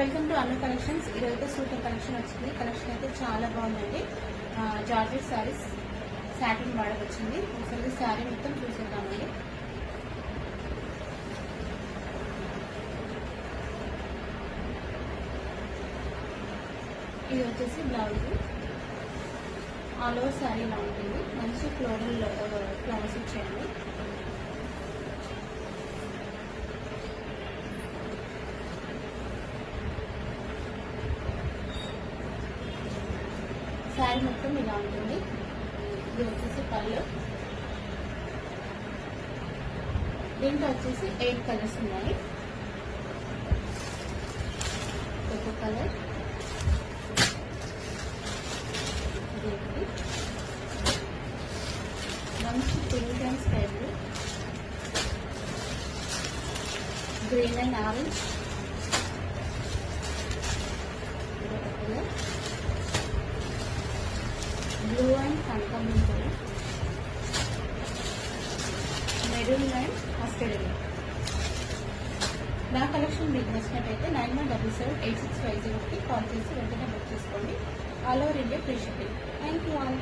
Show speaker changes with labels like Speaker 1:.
Speaker 1: Welcome to అన్న collections. ఈరోజైతే super collection వచ్చింది. కలెక్షన్ అయితే చాలా బాగుందండి. జార్జెట్ శారీస్ సాటిన్ బార్డర్ వచ్చింది. ఒకసారి శారీ మొత్తం చూసేద్దామండి. ఇది వచ్చేసి బ్లౌజ్. ఆల్ ఓవర్ శారీ ఇలా ఉంటుంది. మంచి ఫ్లోరల్ ఫ్లవర్స్ ఇచ్చేయండి. శారీ మొత్తం ఇలా ఉంటుంది. ఇది వచ్చేసి పళ్ళు. దీంట్లో వచ్చేసి 8 కలర్స్ ఉన్నాయి. ఒక కలర్, మంచి pink and sky blue, green and orange, blue and కనకాంబరం colour, maroon and mustard yellow. నా కలెక్షన్ మీకు నచ్చినట్టయితే 91778650కి కాల్ చేసి వెంటనే బుక్ చేసుకోండి. All over India free shipping. Thank you all.